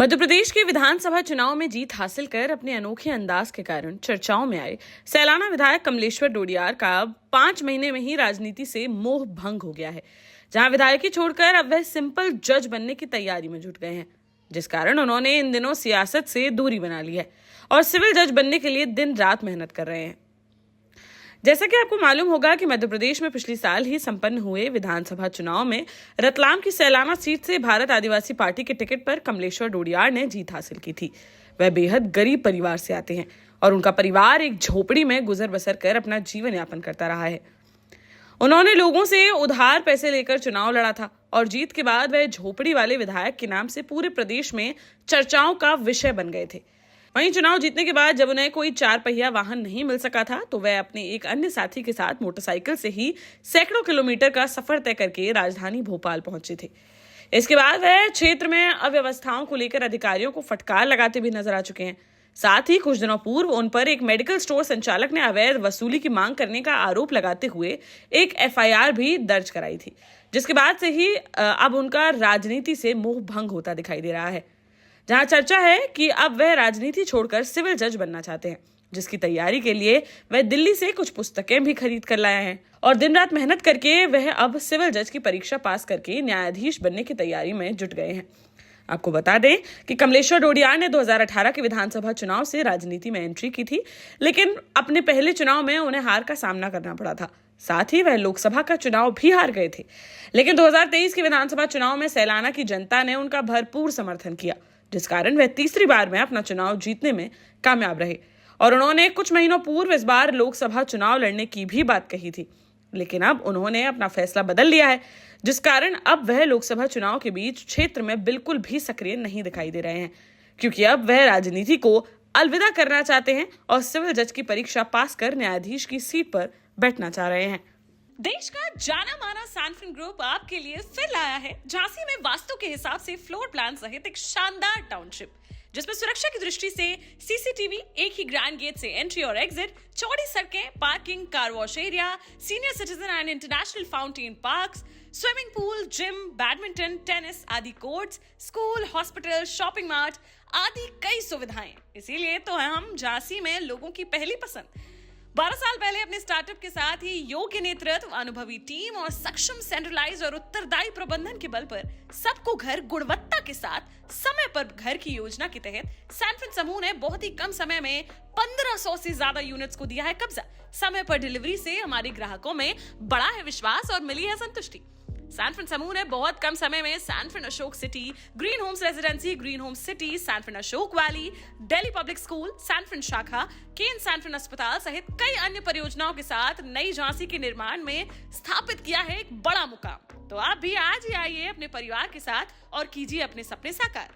मध्य प्रदेश के विधानसभा चुनाव में जीत हासिल कर अपने अनोखे अंदाज के कारण चर्चाओं में आए सैलाना विधायक कमलेश्वर डोडियार का अब 5 महीने में ही राजनीति से मोह भंग हो गया है। जहां विधायकी छोड़कर अब वह सिंपल जज बनने की तैयारी में जुट गए हैं, जिस कारण उन्होंने इन दिनों सियासत से दूरी बना ली है और सिविल जज बनने के लिए दिन रात मेहनत कर रहे हैं। जैसा कि आपको मालूम होगा कि मध्य प्रदेश में पिछले साल ही संपन्न हुए विधानसभा चुनाव में रतलाम की सैलाना सीट से भारत आदिवासी पार्टी के टिकट पर कमलेश्वर डोडियार ने जीत हासिल की थी। वह बेहद गरीब परिवार से आते हैं और उनका परिवार एक झोपड़ी में गुजर बसर कर अपना जीवन यापन करता रहा है। उन्होंने लोगों से उधार पैसे लेकर चुनाव लड़ा था और जीत के बाद वह झोपड़ी वाले विधायक के नाम से पूरे प्रदेश में चर्चाओं का विषय बन गए थे। वहीं चुनाव जीतने के बाद जब उन्हें कोई 4 पहिया वाहन नहीं मिल सका था तो वह अपने एक अन्य साथी के साथ मोटरसाइकिल से ही सैकड़ों किलोमीटर का सफर तय करके राजधानी भोपाल पहुंचे थे। इसके बाद वह क्षेत्र में अव्यवस्थाओं को लेकर अधिकारियों को फटकार लगाते भी नजर आ चुके हैं। साथ ही कुछ दिनों पूर्व उन पर एक मेडिकल स्टोर संचालक ने अवैध वसूली की मांग करने का आरोप लगाते हुए एक FIR भी दर्ज कराई थी, जिसके बाद से ही अब उनका राजनीति से मोह भंग होता दिखाई दे रहा है। जहां चर्चा है कि अब वह राजनीति छोड़कर सिविल जज बनना चाहते हैं, जिसकी तैयारी के लिए वह दिल्ली से कुछ पुस्तकें भी खरीद कर लाए हैं और दिन रात मेहनत करके वह अब सिविल जज की परीक्षा पास करके न्यायाधीश बनने की तैयारी में जुट गए हैं। आपको बता दें कि कमलेश्वर डोडियार ने 2018 के विधानसभा चुनाव से राजनीति में एंट्री की थी, लेकिन अपने पहले चुनाव में उन्हें हार का सामना करना पड़ा था। साथ ही वह लोकसभा का चुनाव भी हार गए थे, लेकिन 2023 के विधानसभा चुनाव में सैलाना की जनता ने उनका भरपूर समर्थन किया, जिस कारण वह तीसरी बार में अपना चुनाव जीतने में कामयाब रहे। और उन्होंने कुछ महीनों पूर्व इस बार लोकसभा चुनाव लड़ने की भी बात कही थी, लेकिन अब उन्होंने अपना फैसला बदल लिया है, जिस कारण अब वह लोकसभा चुनाव के बीच क्षेत्र में बिल्कुल भी सक्रिय नहीं दिखाई दे रहे हैं, क्योंकि अब वह राजनीति को अलविदा करना चाहते हैं और सिविल जज की परीक्षा पास कर न्यायाधीश की सीट पर बैठना चाह रहे हैं। देश का जाना माना सैनफिन ग्रुप आपके लिए फिर लाया है झांसी में वास्तु के हिसाब से फ्लोर प्लान सहित एक शानदार टाउनशिप, जिसमें सुरक्षा की दृष्टि से CCTV, एक ही ग्रैंड गेट से एंट्री और एग्जिट, चौड़ी सड़कें, parking, car wash area, senior citizen and international fountain parks, swimming pool, gym, badminton, tennis आदि courts, school, hospital, shopping mart आदि कई सुविधाएं। इसीलिए तो हम झांसी में लोगों की पहली पसंद। 12 साल पहले अपने स्टार्टअप के साथ ही योग्य नेतृत्व, अनुभवी टीम और सक्षम सेंट्रलाइज और उत्तरदायी प्रबंधन के बल पर सबको घर गुणवत्ता के साथ समय पर घर की योजना के तहत सैनफिन समूह ने बहुत ही कम समय में 1500 से ज्यादा यूनिट्स को दिया है कब्जा। समय पर डिलीवरी से हमारे ग्राहकों में बढ़ा है विश्वास और मिली है संतुष्टि। सैनफिन समूह ने बहुत कम समय में Sanfin Ashok city, green homes residency, green homes city, Sanfin Ashok valley, Delhi public school, Sanfin शाखा, केन सैनफिन अस्पताल सहित कई अन्य परियोजनाओं के साथ नई झांसी के निर्माण में स्थापित किया है एक बड़ा मुकाम। तो आप भी आज ही आइए अपने परिवार के साथ और कीजिए अपने सपने साकार।